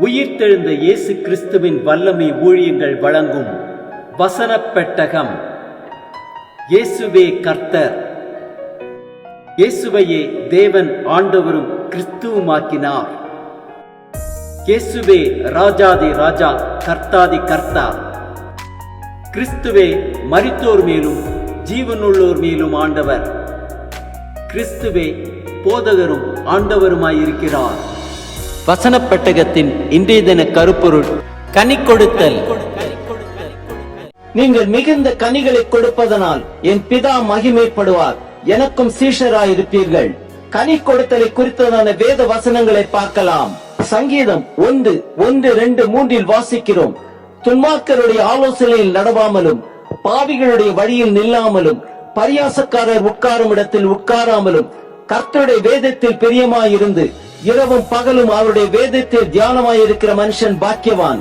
உயிர்த்தெழுந்த இயேசு கிறிஸ்துவின் வல்லமை ஊழியங்கள் வழங்கும் வசனப் பெட்டகம். இயேசுவே கர்த்தர். இயேசுவையே தேவன் ஆண்டவரும் கிறிஸ்துவுமாக்கினார். இயேசுவே ராஜாதி ராஜா, கர்த்தாதி கர்த்தா. கிறிஸ்துவே மரித்தோர் மேலும் ஜீவனுள்ளோர் மேலும் ஆண்டவர். கிறிஸ்துவே போதகரும் ஆண்டவருமாயிருக்கிறார். வசனப் பெட்டகத்தின் இன்றைய தின கருப்பொருள் கனி கொடுத்தல். நீங்கள் மிகுந்த கனிகளை கொடுப்பதனால் என் பிதா மகிமைப்படுவார், எனக்கும் சீஷராயிருப்பீர்கள். கனி கொடுத்தலை குறித்ததான வேத வசனங்களை பார்க்கலாம். சங்கீதம் 1:1-2-3 வாசிக்கிறோம். துன்மார்க்கருடைய ஆலோசனையில் நடவாமலும், பாவிகளுடைய வழியில் நில்லாமலும், பரியாசக்காரர் உட்காரும் இடத்தில் உட்காராமலும், கர்த்தருடைய வேதத்தில் பிரியமாயிருந்து இரவும் பகலும் அவருடைய வேதத்தில் தியானமாயிருக்கிற மனுஷன் பாக்கியவான்.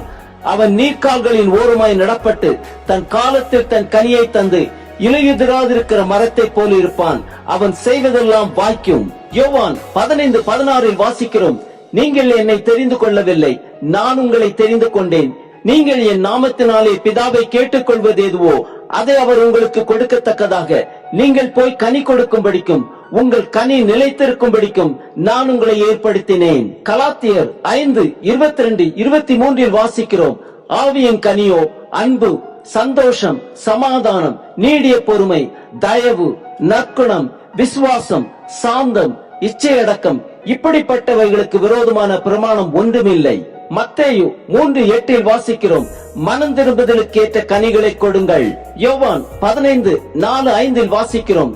அவன் நீர்க்கால்களின் ஓரமாய் நடப்பட்டு தன் காலத்தில் தன் கனியை தந்து இலையுதிராதிருக்கிற மரத்தை போல இருப்பான். அவன் செய்வதெல்லாம் வாய்க்கும். யோவான் 15:16 வாசிக்கிறோம். நீங்கள் என்னை தெரிந்து கொள்ளவில்லை, நான் உங்களை தெரிந்து கொண்டேன். நீங்கள் என் நாமத்தினாலே பிதாவை கேட்டுக்கொள்வது எதுவோ அதை அவர் உங்களுக்கு கொடுக்கத்தக்கதாக நீங்கள் போய் கனி கொடுக்கும்படிக்கும் உங்கள் கனி நிலைத்திருக்கும்படிக்கும் நான் உங்களை ஏற்படுத்தினேன். கலாத்தியர் 5:22-23 வாசிக்கிறோம். ஆவியின் கனியோ அன்பு, சந்தோஷம், சமாதானம், நீடிய பொறுமை, தயவு, நற்குணம், விசுவாசம், சாந்தம், இச்சையடக்கம். இப்படிப்பட்டவைகளுக்கு விரோதமான பிரமாணம் ஒன்றுமில்லை. மத்தேயு 3:8 வாசிக்கிறோம். மனம் திரும்புதலுக்கு ஏற்ற கனிகளை கொடுங்கள். யோவான் 15:4-5 வாசிக்கிறோம்.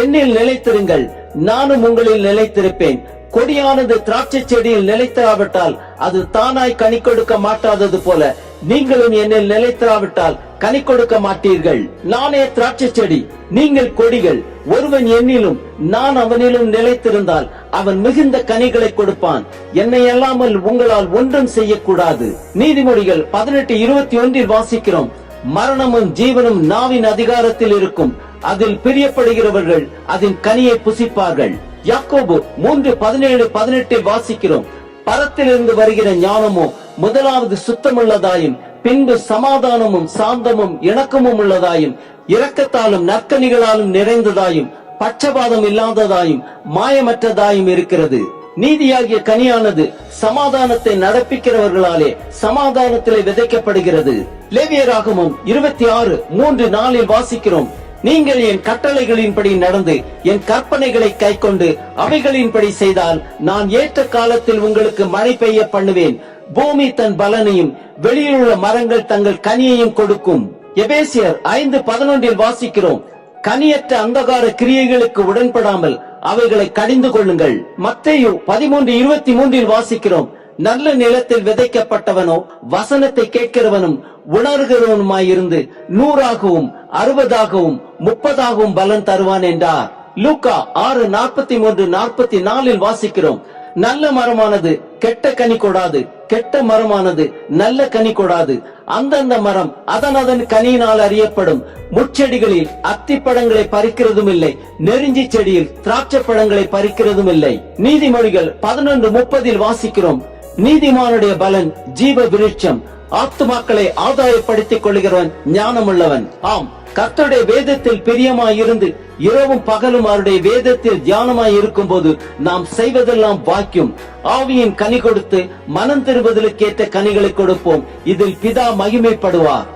என்னில் நிலைத்திருங்கள், நானும் உங்களில் நிலைத்திருப்பேன். கொடியானது திராட்சை செடியில் நிலைத்திராவிட்டால் அது தானாய் கனி கொடுக்க மாட்டாதது போல நீங்களும் என்னில் நிலைத்திராவிட்டால் கனி கொடுக்க மாட்டீர்கள். நானே திராட்சை செடி, நீங்கள் கொடிகள். ஒருவன் என்னிலும் நான் அவனிலும் நிலைத்திருந்தால் அவன் மிகுந்த கனிகளை கொடுப்பான். என்னை அல்லாமல் உங்களால் ஒன்றும் செய்யக்கூடாது. நீதிமொழிகள் 18:21 வாசிக்கிறோம். மரணமும் ஜீவனும் நாவின் அதிகாரத்தில் இருக்கும், அதில் பிரியப்படுகிறவர்கள் அதன் கனியை புசிப்பார்கள். யாக்கோபு 3:17-18 வாசிக்கிறோம். பரத்திலிருந்து வருகிற ஞானமோ முதலாவது சுத்தமுள்ளதாயும், பின்பு சமாதானமும் சாந்தமும் இணக்கமும் உள்ளதாயும், இரக்கத்தாலும் நற்கனிகளாலும் நிறைந்ததாயும், பட்சபாதம் இல்லாததாயும், மாயமற்றதாயும் இருக்கிறது. நீதியாகிய கனியானது சமாதானத்தை நடப்பிக்கிறவர்களாலே சமாதானத்திலே விதைக்கப்படுகிறது. லேவியராகமம் 26:3-4 வாசிக்கிறோம். நீங்கள் என் கட்டளைகளின்படி நடந்து என் கற்பனைகளை கைக்கொண்டு அவைகளின்படி செய்தால் நான் ஏற்ற காலத்தில் உங்களுக்கு மழை பெய்ய பண்ணுவேன். பூமி தன் பலனையும் வெளியில் உள்ள மரங்கள் தங்கள் கனியையும் கொடுக்கும். எபேசியர் 5:11 வாசிக்கிறோம். கனியற்ற அந்தகார கிரியைகளுக்கு உடன்படாமல் அவைகளை கடிந்து கொள்ளுங்கள். மத்தேயு 13:23 வாசிக்கிறோம். நல்ல நிலத்தில் விதைக்கப்பட்டவனோ வசனத்தை கேட்கிறவனும் உணர்கிறவனுமாயிருந்து 100ஆகவும் 60ஆகவும் 30ஆகவும் பலன் தருவான் என்றார். லூக்கா 6:43-44 வாசிக்கிறோம். நல்ல மரமானது கெட்ட கனி கொடாது, கெட்ட மரமானது நல்ல கனி கொடாது. அந்தந்த மரம் அதன் கனியினால் அறியப்படும். முட்செடிகளில் அத்திப்பழங்களை பறிக்கிறதும் இல்லை, நெருஞ்சி செடியில் திராட்சை பழங்களை பறிக்கிறதும் இல்லை. நீதிமொழிகள் 11:30 வாசிக்கிறோம். நீதிமானுடைய பலன் ஜீவ விருட்சம், ஆத்துமாக்களை ஆதாயப்படுத்திக் கொள்கிறவன் ஞானமுள்ளவன். ஆம், கர்த்தருடைய வேதத்தில் பிரியமாயிருந்து இரவும் பகலும் அவருடைய வேதத்தில் தியானமாய் இருக்கும் போது நாம் செய்வதெல்லாம் வாக்கியம். ஆவியின் கனி கொடுத்து மனம் திரும்புதலுக்கேற்ற கனிகளை கொடுப்போம். இதில் பிதா மகிமைப்படுவார்.